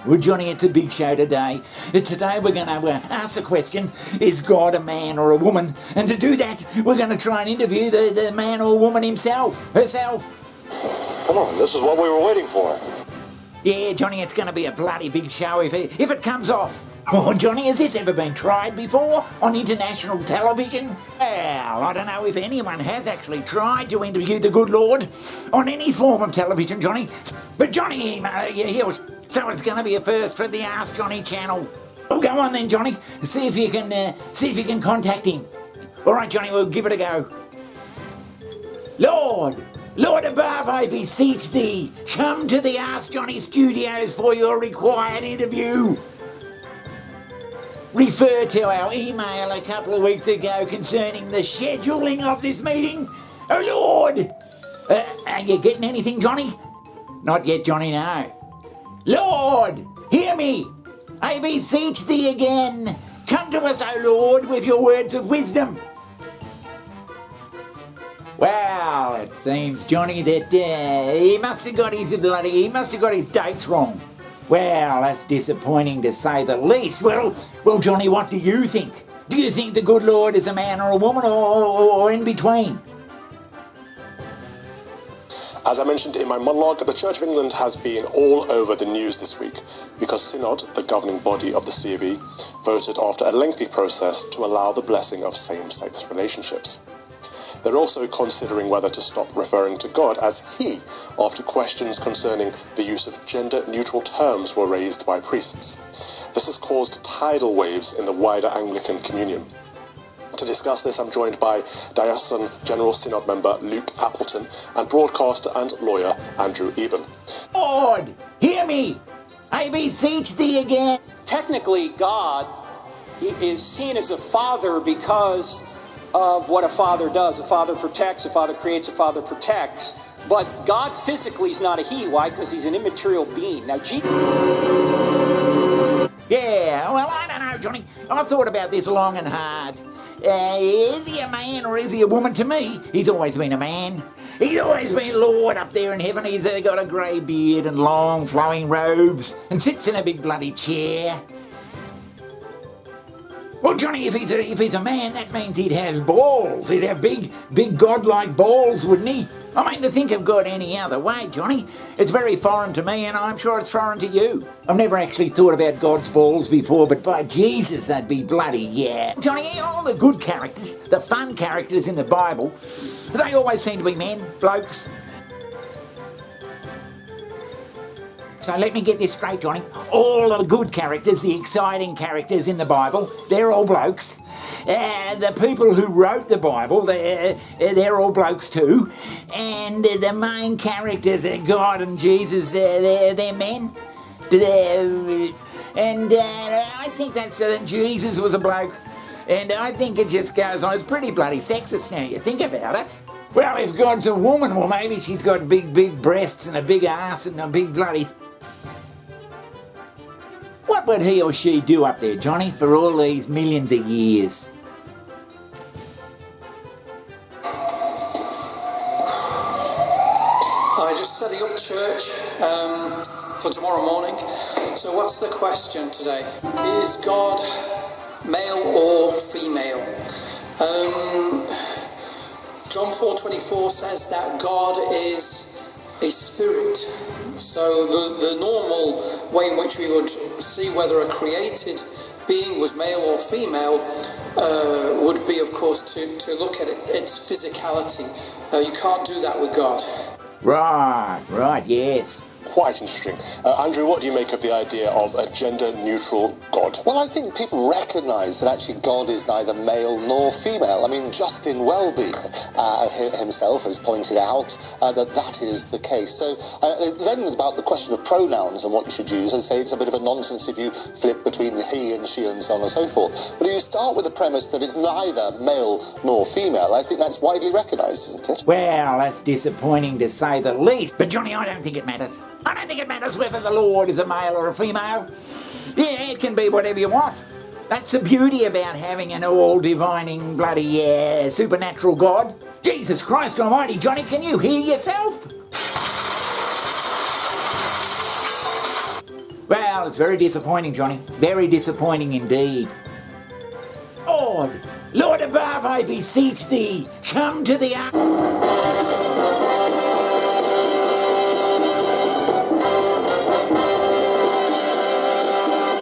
Well, Johnny, it's a big show today. Today we're going to ask the question, is God a man or a woman? And to do that, we're going to try and interview the man or woman herself. Come on, this is what we were waiting for. Yeah, Johnny, it's going to be a bloody big show if it comes off. Oh, Johnny, has this ever been tried before on international television? Well, I don't know if anyone has actually tried to interview the good Lord on any form of television, Johnny. But Johnny, so it's going to be a first for the Ask Johnny channel. Well, go on then, Johnny. See if you can contact him. All right, Johnny, we'll give it a go. Lord above, I beseech thee, come to the Ask Johnny studios for your required interview. Refer to our email a couple of weeks ago concerning the scheduling of this meeting. Oh, Lord! Are you getting anything, Johnny? Not yet, Johnny, no. Lord, hear me. I beseech thee again. Come to us, O Lord, with your words of wisdom. Well, it seems, Johnny, that he must have got his dates wrong. Well, that's disappointing to say the least. Well, Johnny, what do you think? Do you think the good Lord is a man or a woman or in between? As I mentioned in my monologue, the Church of England has been all over the news this week because Synod, the governing body of the CAB, voted after a lengthy process to allow the blessing of same-sex relationships. They're also considering whether to stop referring to God as He after questions concerning the use of gender-neutral terms were raised by priests. This has caused tidal waves in the wider Anglican communion. To discuss this, I'm joined by Diocesan General Synod member Luke Appleton and broadcaster and lawyer Andrew Eben. Lord, hear me! I beseech thee again. Technically, God is seen as a father because of what a father does. A father protects, a father creates, a father protects. But God physically is not a he. Why? Because he's an immaterial being. Now, Yeah, well, I don't know, Johnny. I've thought about this long and hard. Is he a man or is he a woman? To me, he's always been a man. He's always been Lord up there in heaven. He's got a grey beard and long flowing robes and sits in a big bloody chair. Well, Johnny, if he's a man, that means he'd have balls. He'd have big godlike balls, wouldn't he? I mean, to think of God any other way, Johnny, it's very foreign to me, and I'm sure it's foreign to you. I've never actually thought about God's balls before, but by Jesus, they'd be bloody, yeah. Johnny, all the good characters, the fun characters in the Bible, they always seem to be men, blokes. So let me get this straight, Johnny. All the good characters, the exciting characters in the Bible, they're all blokes. The people who wrote the Bible, they're all blokes too. And the main characters, God and Jesus, they're men. And I think Jesus was a bloke. And I think it just goes on. It's pretty bloody sexist now you think about it. Well, if God's a woman, well, maybe she's got big breasts and a big ass and a big bloody... What would he or she do up there, Johnny, for all these millions of years? I just setting up church for tomorrow morning. So what's the question today? Is God male or female? John 4:24 says that God is a spirit. So the normal way in which we would see whether a created being was male or female would be, of course, to look at its physicality. You can't do that with God. Right, yes. Quite interesting. Andrew, what do you make of the idea of a gender-neutral God? Well, I think people recognise that actually God is neither male nor female. I mean, Justin Welby himself has pointed out that is the case. So then about the question of pronouns and what you should use, I'd say it's a bit of a nonsense if you flip between the he and she and so on and so forth. But if you start with the premise that it's neither male nor female, I think that's widely recognised, isn't it? Well, that's disappointing to say the least. But Johnny, I don't think it matters. I don't think it matters whether the Lord is a male or a female. Yeah, it can be whatever you want. That's the beauty about having an all-divining, bloody, supernatural God. Jesus Christ almighty, Johnny, can you hear yourself? Well, it's very disappointing, Johnny. Very disappointing indeed. Lord, Lord above, I beseech thee, come to the...